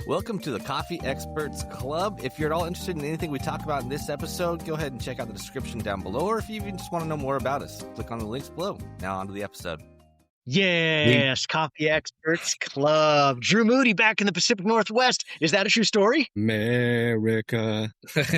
Welcome to the Coffee Experts Club. If you're at all interested in anything we talk about in this episode, go ahead and check out the description down below, or if you even just want to know more about us, click on the links below. Now on to the episode. Yes, Coffee Experts Club. Drew Moody back in the Pacific Northwest. Is that a true story? America,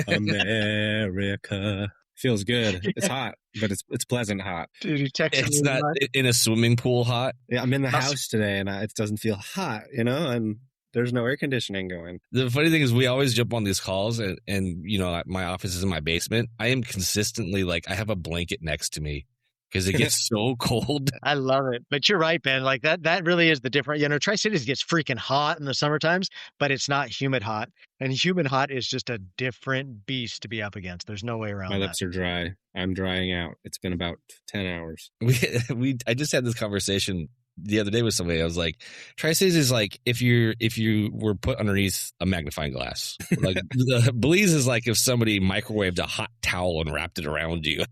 America. Feels good. It's hot, but it's pleasant hot. Dude, you texted It's me. not in a swimming pool hot. Yeah, I'm in the house today, and it doesn't feel hot, and there's no air conditioning going. The funny thing is we always jump on these calls, and my office is in my basement. I am consistently I have a blanket next to me because it gets so cold. I love it. But you're right, Ben. That really is the difference. Tri-Cities gets freaking hot in the summer times, but it's not humid hot. And humid hot is just a different beast to be up against. There's no way around My lips are dry. I'm drying out. It's been about 10 hours. I just had this conversation the other day with somebody. I was like, Tri-Cities is like if you were put underneath a magnifying glass. Belize is like if somebody microwaved a hot towel and wrapped it around you.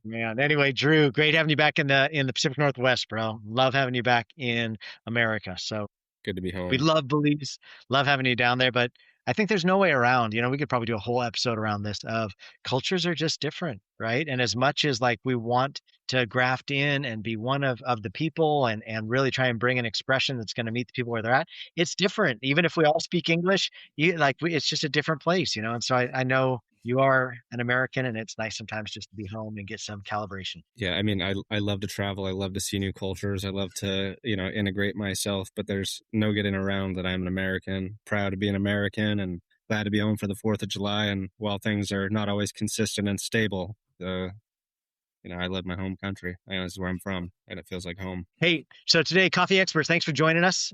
Man. Anyway, Drew, great having you back in the Pacific Northwest, bro. Love having you back in America. So good to be home. We love Belize. Love having you down there, but I think there's no way around. We could probably do a whole episode around this of cultures are just different, right? And as much as we want to graft in and be one of the people and really try and bring an expression that's going to meet the people where they're at, it's different. Even if we all speak English, it's just a different place, And so I know you are an American, and it's nice sometimes just to be home and get some calibration. Yeah, I mean, I love to travel. I love to see new cultures. I love to, integrate myself. But there's no getting around that I'm an American, proud to be an American, and glad to be home for the 4th of July. And while things are not always consistent and stable, I love my home country. This is where I'm from, and it feels like home. Hey, so today, Coffee Experts, thanks for joining us.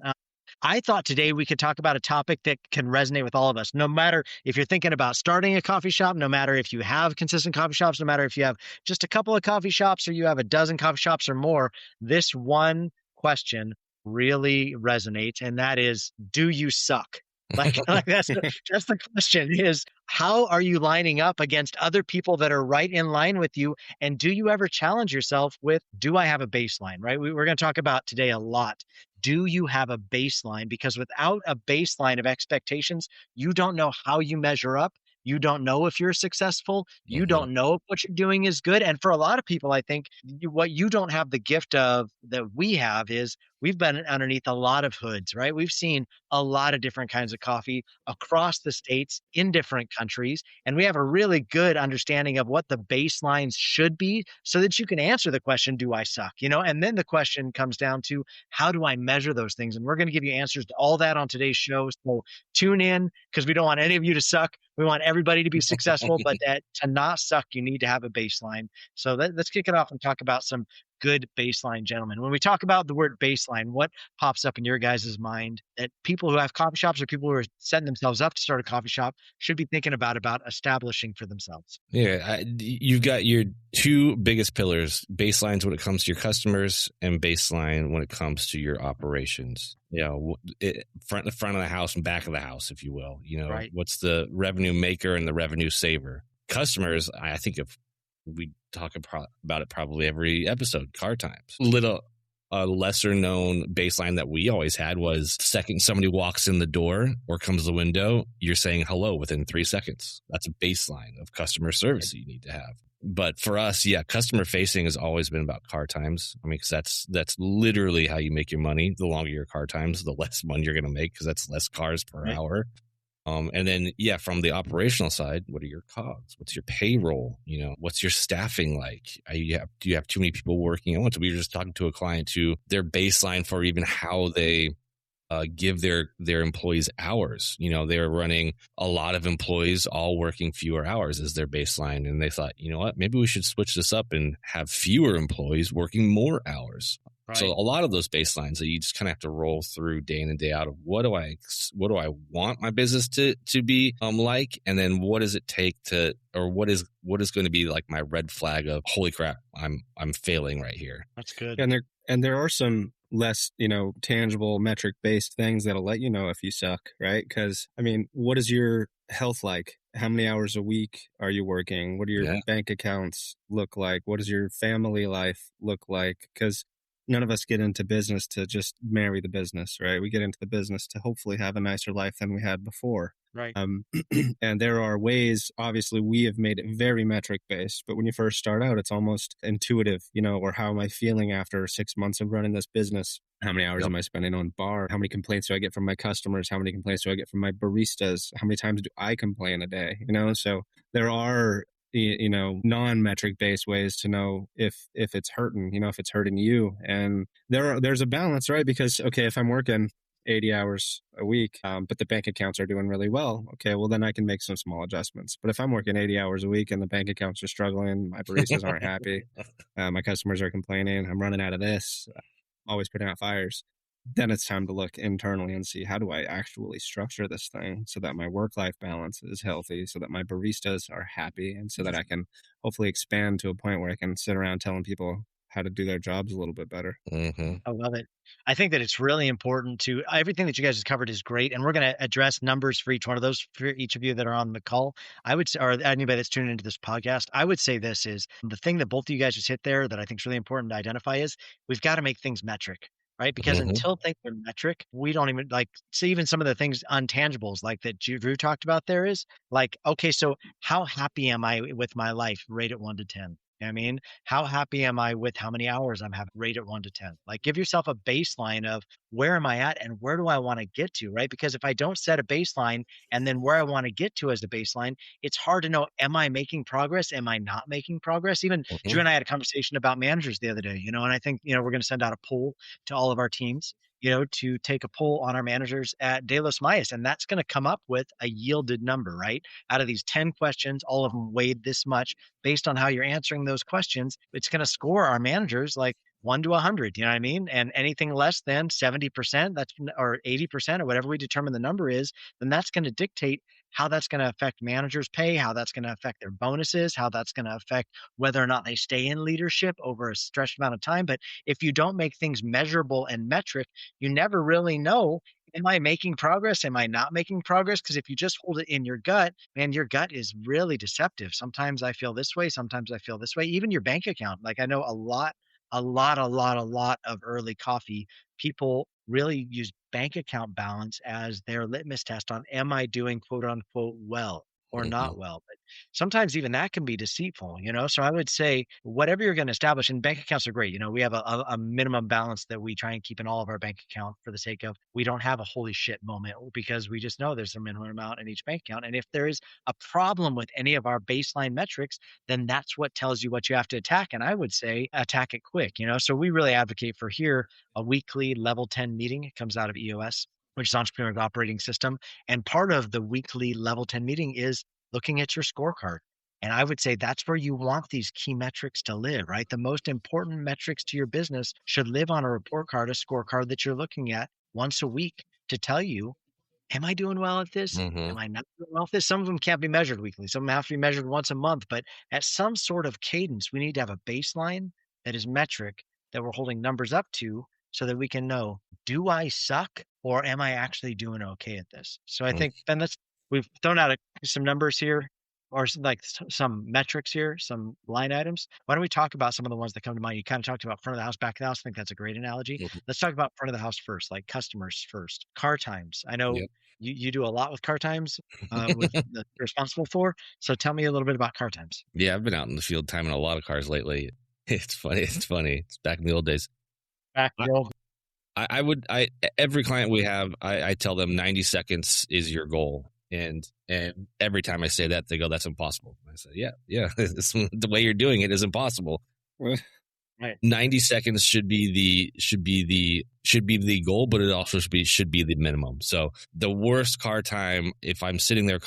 I thought today we could talk about a topic that can resonate with all of us, no matter if you're thinking about starting a coffee shop, no matter if you have consistent coffee shops, no matter if you have just a couple of coffee shops or you have a dozen coffee shops or more. This one question really resonates, and that is, do you suck? That's the question is, how are you lining up against other people that are right in line with you? And do you ever challenge yourself with, do I have a baseline, right? We're going to talk about today a lot. Do you have a baseline? Because without a baseline of expectations, you don't know how you measure up. You don't know if you're successful. You don't know if what you're doing is good. And for a lot of people, I think what you don't have the gift of that we have is we've been underneath a lot of hoods, right? We've seen a lot of different kinds of coffee across the states in different countries. And we have a really good understanding of what the baselines should be so that you can answer the question, do I suck? And then the question comes down to, how do I measure those things? And we're going to give you answers to all that on today's show. So tune in, because we don't want any of you to suck. We want everybody to be successful, but to not suck, you need to have a baseline. So let's kick it off and talk about some good baseline, gentlemen. When we talk about the word baseline, what pops up in your guys' mind that people who have coffee shops or people who are setting themselves up to start a coffee shop should be thinking about establishing for themselves? Yeah, you've got your two biggest pillars, baselines when it comes to your customers and baseline when it comes to your operations. Front of the house and back of the house, if you will. Right. What's the revenue maker and the revenue saver? Customers, I think if we talk about it probably every episode, car times. A lesser known baseline that we always had was, the second somebody walks in the door or comes to the window, you're saying hello within 3 seconds. That's a baseline of customer service that you need to have. But for us, customer facing has always been about car times. I mean, because that's literally how you make your money. The longer your car times, the less money you're going to make, because that's less cars per hour. And then, from the operational side, what are your costs? What's your payroll? What's your staffing like? Do you have too many people working at once? We were just talking to a client who their baseline for even how they give their employees hours. They're running a lot of employees all working fewer hours as their baseline. And they thought, what, maybe we should switch this up and have fewer employees working more hours. Right. So a lot of those baselines that you just kind of have to roll through day in and day out of what do I want my business to be like, and then what does it take to, or what is going to be like my red flag of, holy crap, I'm failing right here. That's good. And there are some less, tangible metric based things that'll let you know if you suck, right? Because what is your health like? How many hours a week are you working? What do your bank accounts look like? What does your family life look like? Because none of us get into business to just marry the business, right? We get into the business to hopefully have a nicer life than we had before. Right. And there are ways, obviously, we have made it very metric based, but when you first start out, it's almost intuitive, or how am I feeling after 6 months of running this business? How many hours am I spending on bar? How many complaints do I get from my customers? How many complaints do I get from my baristas? How many times do I complain a day? So there are non-metric based ways to know if it's hurting, if it's hurting you. And there's a balance, right? Because, okay, if I'm working 80 hours a week, but the bank accounts are doing really well, okay, well, then I can make some small adjustments. But if I'm working 80 hours a week and the bank accounts are struggling, my baristas aren't happy, my customers are complaining, I'm running out of this, always putting out fires, then it's time to look internally and see, how do I actually structure this thing so that my work-life balance is healthy, so that my baristas are happy, and so that I can hopefully expand to a point where I can sit around telling people how to do their jobs a little bit better. Mm-hmm. I love it. I think that it's really important to everything that you guys have covered is great. And we're going to address numbers for each one of those for each of you that are on the call. I would say, or anybody that's tuning into this podcast, I would say this is the thing that both of you guys just hit there that I think is really important to identify is we've got to make things metric. Right. Because until things are metric, we don't even see even some of the things untangibles like that Drew talked about there is like, okay, so how happy am I with my life? Rate it 1 to 10. I mean, how happy am I with how many hours I'm having? Rate it 1 to 10. Like give yourself a baseline of where am I at and where do I want to get to, right? Because if I don't set a baseline and then where I want to get to as the baseline, it's hard to know, am I making progress? Am I not making progress? Even Drew and I had a conversation about managers the other day, and I think, we're going to send out a poll to all of our teams, to take a poll on our managers at De Los Mayas. And that's going to come up with a yielded number, right? Out of these 10 questions, all of them weighed this much based on how you're answering those questions. It's going to score our managers like 1 to 100, you know what I mean? And anything less than 70%, or 80% or whatever we determine the number is, then that's going to dictate how that's going to affect managers' pay, how that's going to affect their bonuses, how that's going to affect whether or not they stay in leadership over a stretched amount of time. But if you don't make things measurable and metric, you never really know, am I making progress? Am I not making progress? Because if you just hold it in your gut, man, your gut is really deceptive. Sometimes I feel this way. Sometimes I feel this way. Even your bank account. Like I know a lot of early coffee people really use bank account balance as their litmus test on, am I doing quote unquote well or not well? But sometimes even that can be deceitful, So I would say whatever you're going to establish, and bank accounts are great. We have a minimum balance that we try and keep in all of our bank account for the sake of, we don't have a holy shit moment because we just know there's a minimum amount in each bank account. And if there is a problem with any of our baseline metrics, then that's what tells you what you have to attack. And I would say attack it quick, So we really advocate for here a weekly level 10 meeting. It comes out of EOS, which is Entrepreneur's Operating System. And part of the weekly level 10 meeting is looking at your scorecard. And I would say that's where you want these key metrics to live, right? The most important metrics to your business should live on a report card, a scorecard that you're looking at once a week to tell you, am I doing well at this? Am I not doing well at this? Some of them can't be measured weekly. Some have to be measured once a month, but at some sort of cadence, we need to have a baseline that is metric that we're holding numbers up to so that we can know, do I suck or am I actually doing okay at this? So I think, Ben, we've thrown out some numbers here or some metrics here, some line items. Why don't we talk about some of the ones that come to mind? You kind of talked about front of the house, back of the house. I think that's a great analogy. Let's talk about front of the house first, like customers first. Car times. I know you do a lot with car times with that you're responsible for. So tell me a little bit about car times. Yeah, I've been out in the field timing a lot of cars lately. It's funny. It's back in the old days. Every client we have, I tell them 90 seconds is your goal. And every time I say that, they go, that's impossible. I say, yeah, the way you're doing it is impossible. Right. 90 seconds should be the goal, but it also should be the minimum. So the worst car time, if I'm sitting there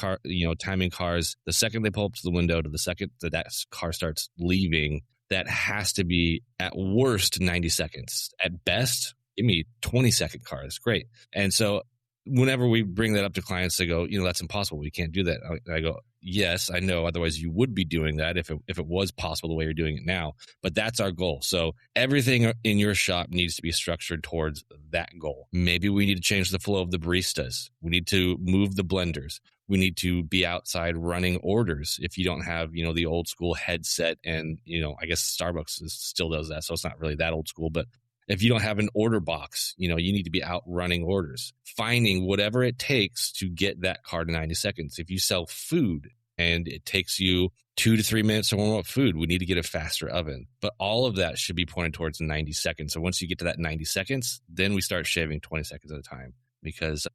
timing cars, the second they pull up to the window to the second that car starts leaving, that has to be at worst 90 seconds. At best, give me 20-second cars. Great. And so whenever we bring that up to clients, they go, that's impossible. We can't do that. I go, yes, I know. Otherwise, you would be doing that if it was possible the way you're doing it now. But that's our goal. So everything in your shop needs to be structured towards that goal. Maybe we need to change the flow of the baristas. We need to move the blenders. We need to be outside running orders. If you don't have, the old school headset and, I guess Starbucks still does that. So it's not really that old school, but If you don't have an order box, you need to be out running orders, finding whatever it takes to get that car to 90 seconds. If you sell food and it takes you 2 to 3 minutes to warm up food, we need to get a faster oven. But all of that should be pointed towards 90 seconds. So once you get to that 90 seconds, then we start shaving 20 seconds at a time, because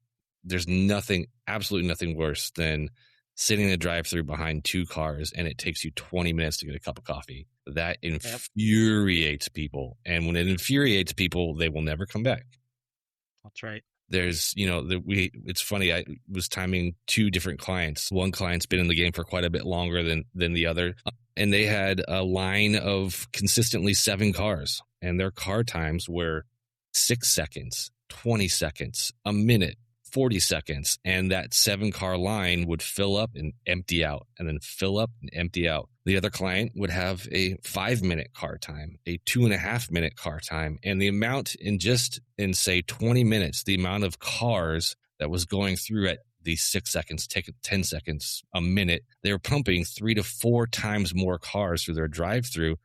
there's nothing, absolutely nothing worse than sitting in a drive-thru behind 2 cars and it takes you 20 minutes to get a cup of coffee. That infuriates people. And when it infuriates people, they will never come back. That's right. There's, it's funny. I was timing 2 different clients. One client's been in the game for quite a bit longer than the other. And they had a line of consistently 7 cars, and their car times were 6 seconds, 20 seconds, a minute, 40 seconds. And that 7-car line would fill up and empty out, and then fill up and empty out. The other client would have a 5-minute car time, a 2.5-minute car time. And the amount in say 20 minutes, the amount of cars that was going through at the 6 seconds, 10 seconds, a minute, they were pumping 3 to 4 times more cars through their drive-through,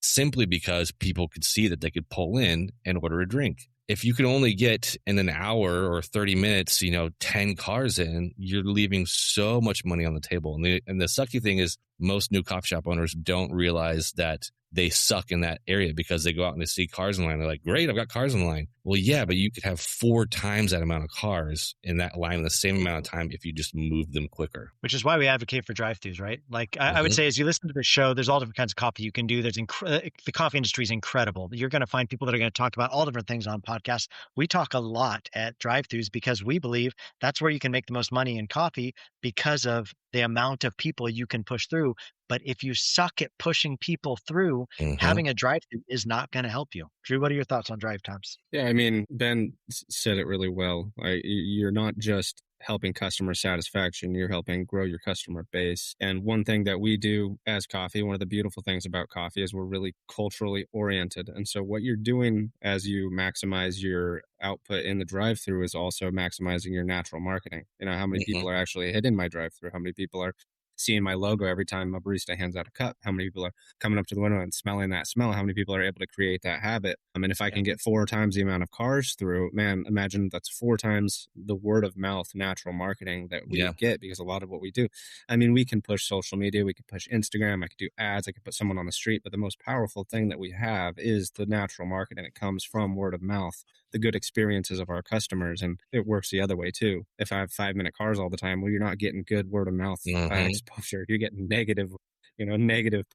simply because people could see that they could pull in and order a drink. If you can only get in an hour or 30 minutes, 10 cars in, you're leaving so much money on the table. And the sucky thing is, most new coffee shop owners don't realize that they suck in that area, because they go out and they see cars in line. They're like, great, I've got cars in line. Well, yeah, but you could have 4 times that amount of cars in that line in the same amount of time if you just move them quicker. Which is why we advocate for drive-thrus, right? Like I would say, as you listen to the show, there's all different kinds of coffee you can do. The coffee industry is incredible. You're going to find people that are going to talk about all different things on podcasts. We talk a lot at Drive-Thrus because we believe that's where you can make the most money in coffee, because of the amount of people you can push through. But if you suck at pushing people through, having a drive-thru is not going to help you. Drew, what are your thoughts on drive times? Yeah, I mean, Ben said it really well. You're not just helping customer satisfaction, you're helping grow your customer base. And one thing that we do as coffee, one of the beautiful things about coffee, is we're really culturally oriented. And so what you're doing as you maximize your output in the drive-thru is also maximizing your natural marketing. How many people are actually hitting my drive-thru? How many people are seeing my logo every time a barista hands out a cup? How many people are coming up to the window and smelling that smell? How many people are able to create that habit? I mean, if I can get 4 times the amount of cars through, man, imagine that's 4 times the word of mouth natural marketing that we get, because a lot of what we do, I mean, we can push social media, we can push Instagram, I could do ads, I could put someone on the street, but the most powerful thing that we have is the natural marketing. It comes from word of mouth, the good experiences of our customers. And it works the other way too. If I have 5-minute cars all the time, well, you're not getting good word of mouth exposure. You're getting negative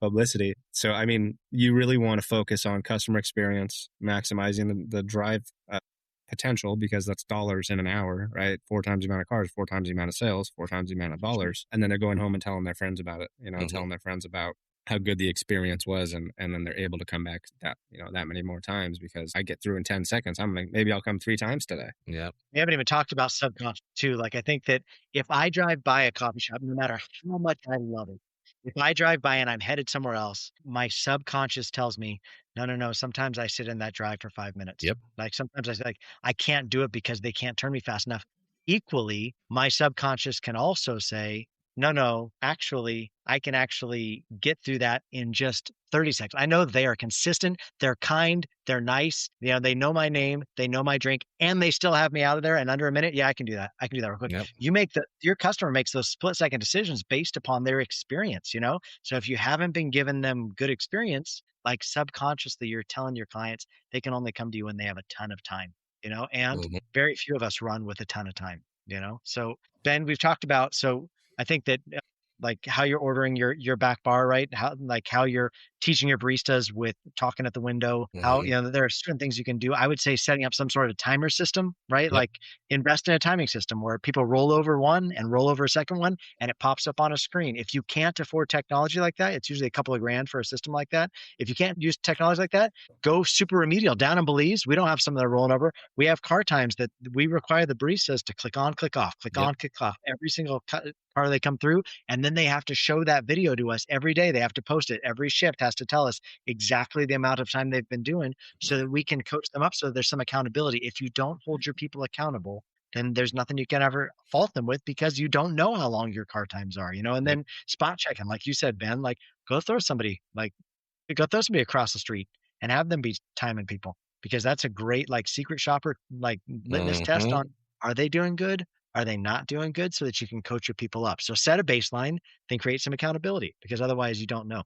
publicity. So, I mean, you really want to focus on customer experience, maximizing the drive potential, because that's dollars in an hour, right? 4 times the amount of cars, 4 times the amount of sales, 4 times the amount of dollars. And then they're going home and telling their friends about it, telling their friends about how good the experience was. And then they're able to come back that many more times, because I get through in 10 seconds. I'm like, maybe I'll come 3 times today. Yeah. We haven't even talked about subconscious too. Like, I think that if I drive by a coffee shop, no matter how much I love it, if I drive by and I'm headed somewhere else, my subconscious tells me, no. Sometimes I sit in that drive for 5 minutes. Yep. Like, sometimes I can't do it because they can't turn me fast enough. Equally, my subconscious can also say, no, actually, I can actually get through that in just 30 seconds. I know they are consistent, they're kind, they're nice. They know my name, they know my drink, and they still have me out of there in under a minute. Yeah, I can do that. I can do that real quick. Yep. Your customer makes those split-second decisions based upon their experience, So if you haven't been giving them good experience, like, subconsciously, you're telling your clients they can only come to you when they have a ton of time, and very few of us run with a ton of time, So, Ben, we've talked about, I think that like how you're ordering your back bar, right? How you're teaching your baristas with talking at the window, how, there are certain things you can do. I would say setting up some sort of timer system, right? Yep. Like, invest in a timing system where people roll over one and roll over a second one and it pops up on a screen. If you can't afford technology like that, it's usually a couple of grand for a system like that. If you can't use technology like that, go super remedial. Down in Belize, we don't have some that are rolling over. We have car times that we require the baristas to click on, click off, click on, click off every single car they come through. And then they have to show that video to us every day. They have to post it. Every shift has to tell us exactly the amount of time they've been doing, so that we can coach them up, so there's some accountability. If you don't hold your people accountable, then there's nothing you can ever fault them with, because you don't know how long your car times are, and then spot check them. Like you said, Ben, go throw somebody across the street and have them be timing people. because that's a great like secret shopper, like litmus test Mhm. on, are they doing good? Are they not doing good? So that you can coach your people up. So set a baseline, then create some accountability, because otherwise you don't know.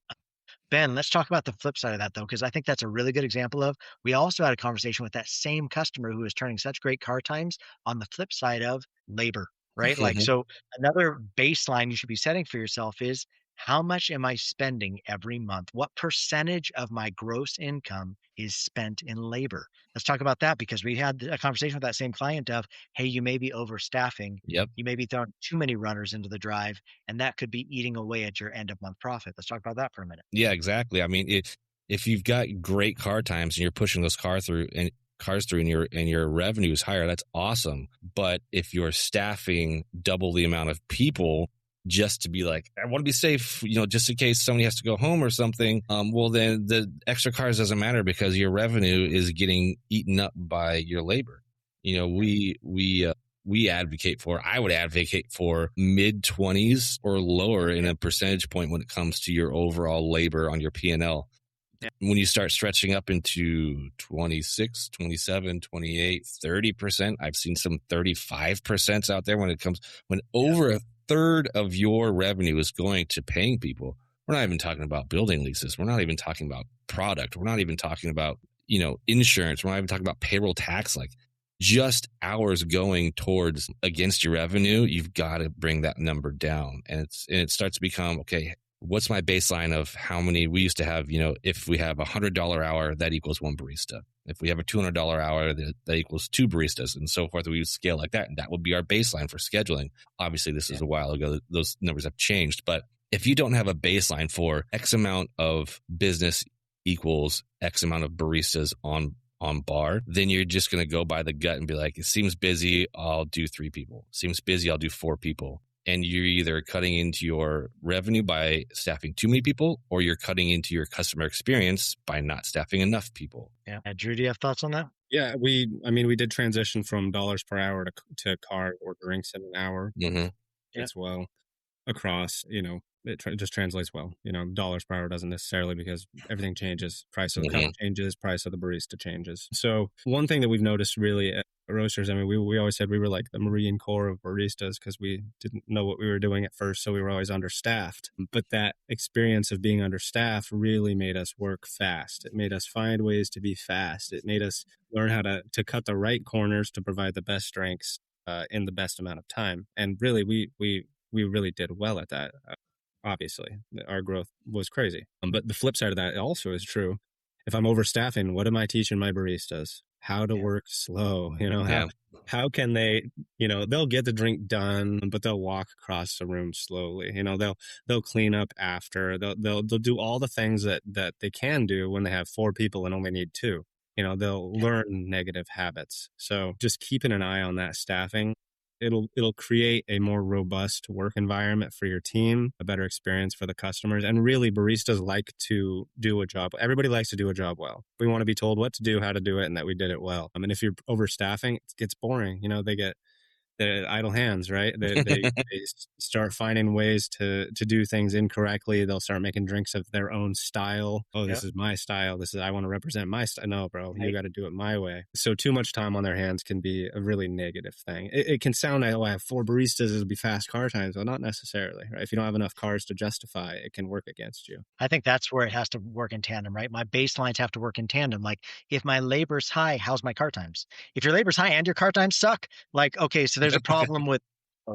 Ben, let's talk about the flip side of that though, because I think that's a really good example of, we also had a conversation with that same customer who is turning such great car times on the flip side of labor, right? Like, Mhm. so another baseline you should be setting for yourself is, how much am I spending every month? What percentage of my gross income is spent in labor? Let's talk about that, because we had a conversation with that same client of, hey, you may be overstaffing. Yep. You may be throwing too many runners into the drive, and that could be eating away at your end of month profit. Let's talk about that for a minute. Yeah, exactly. I mean, if you've got great car times and you're pushing those cars through and your revenue is higher, that's awesome. But if you're staffing double the amount of people just to be like, I want to be safe, just in case somebody has to go home or something, well, then the extra cars doesn't matter because your revenue is getting eaten up by your labor. I would advocate for mid 20s or lower in a percentage point when it comes to your overall labor on your P&L. Yeah. When you start stretching up into 26, 27, 28, 30%, I've seen some 35% out there when over a third of your revenue is going to paying people. We're not even talking about building leases. We're not even talking about product. We're not even talking about, insurance. We're not even talking about payroll tax. Like, just hours going towards against your revenue, you've got to bring that number down. And it starts to become, okay, what's my baseline of how many we used to have, if we have $100 hour, that equals one barista. If we have a $200 hour, that equals two baristas, and so forth. We would scale like that. And that would be our baseline for scheduling. Obviously, this is a while ago. Those numbers have changed. But if you don't have a baseline for X amount of business equals X amount of baristas on bar, then you're just going to go by the gut and be like, it seems busy, I'll do 3 people. Seems busy, I'll do 4 people. And you're either cutting into your revenue by staffing too many people, or you're cutting into your customer experience by not staffing enough people. Yeah. Drew, do you have thoughts on that? Yeah, we did transition from dollars per hour to car or drinks in an hour as well across, it just translates well. Dollars per hour doesn't necessarily, because everything changes. Price of the cup changes, price of the barista changes. So one thing that we've noticed really at roasters, we always said we were like the Marine Corps of baristas, because we didn't know what we were doing at first, so we were always understaffed. But that experience of being understaffed really made us work fast. It made us find ways to be fast. It made us learn how to cut the right corners to provide the best drinks in the best amount of time. And really, we really did well at that. Obviously, our growth was crazy. But the flip side of that also is true. If I'm overstaffing, what am I teaching my baristas? How to work slow. How can they, they'll get the drink done, but they'll walk across the room slowly. They'll clean up after. They'll do all the things that they can do when they have 4 people and only need 2. They'll learn negative habits. So just keeping an eye on that staffing, it'll create a more robust work environment for your team, a better experience for the customers. And really, baristas like to do a job. Everybody likes to do a job well. We want to be told what to do, how to do it, and that we did it well. If you're overstaffing, it gets boring. They get the idle hands, right? They start finding ways to do things incorrectly. They'll start making drinks of their own style. Oh, this is my style. I want to represent my style. No, bro, you got to do it my way. So too much time on their hands can be a really negative thing. It can sound like, I have 4 baristas, it'll be fast car times. Well, not necessarily, right? If you don't have enough cars to justify, it can work against you. I think that's where it has to work in tandem, right? My baselines have to work in tandem. Like, if my labor's high, how's my car times? If your labor's high and your car times suck, like, okay, so there's a problem with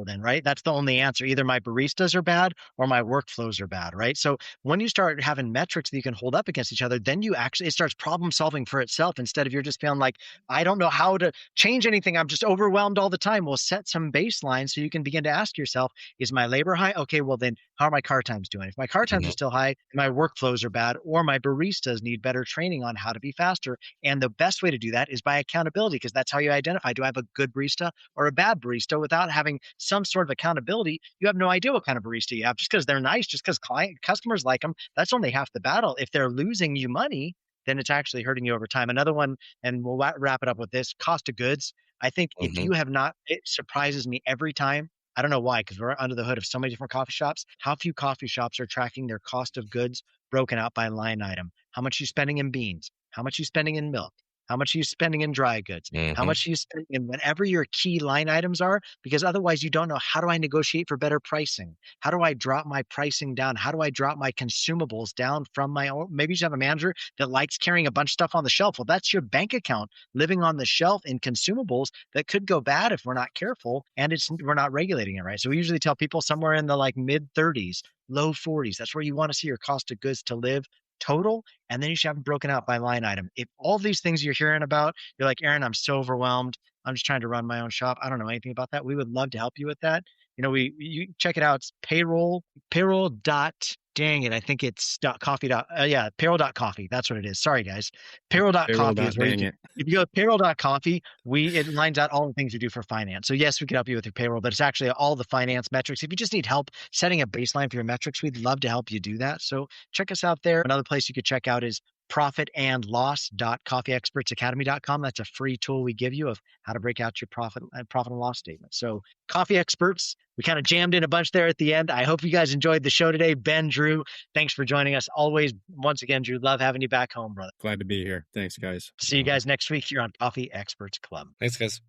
then, right? That's the only answer. Either my baristas are bad or my workflows are bad, right? So when you start having metrics that you can hold up against each other, then it starts problem solving for itself, instead of you're just feeling like, I don't know how to change anything. I'm just overwhelmed all the time. Well, set some baseline so you can begin to ask yourself, is my labor high? Okay, well then how are my car times doing? If my car times are still high, my workflows are bad, or my baristas need better training on how to be faster. And the best way to do that is by accountability, because that's how you identify, do I have a good barista or a bad barista? Without having some sort of accountability, you have no idea what kind of barista you have. Just because they're nice, just because customers like them, that's only half the battle. If they're losing you money, then it's actually hurting you over time. Another one, and we'll wrap it up with this, cost of goods. I think if you have not, it surprises me every time. I don't know why, because we're under the hood of so many different coffee shops. How few coffee shops are tracking their cost of goods broken out by line item? How much you spending in beans? How much you spending in milk? How much are you spending in dry goods? How Mhm. much are you spending in whatever your key line items are? Because otherwise you don't know, how do I negotiate for better pricing? How do I drop my pricing down? How do I drop my consumables down from my own? Maybe you have a manager that likes carrying a bunch of stuff on the shelf. Well, that's your bank account living on the shelf in consumables that could go bad if we're not careful and we're not regulating it right. So we usually tell people somewhere in the like mid 30s, low 40s. That's where you want to see your cost of goods to live total. And then you should have them broken out by line item. If all these things you're hearing about, you're like, Aaron, I'm so overwhelmed. I'm just trying to run my own shop. I don't know anything about that. We would love to help you with that. You check it out. It's payroll dot, dang it. I think it's coffee. Payroll.coffee. That's what it is. Sorry, guys. Payroll.coffee is where if you go to payroll.coffee, it lines out all the things we do for finance. So yes, we can help you with your payroll, but it's actually all the finance metrics. If you just need help setting a baseline for your metrics, we'd love to help you do that. So check us out there. Another place you could check out is profitandloss.coffeeexpertsacademy.com. That's a free tool we give you of how to break out your profit and loss statement. So Coffee Experts, we kind of jammed in a bunch there at the end. I hope you guys enjoyed the show today. Ben, Drew, thanks for joining us. Always, once again, Drew, love having you back home, brother. Glad to be here. Thanks, guys. See you guys next week here on Coffee Experts Club. Thanks, guys.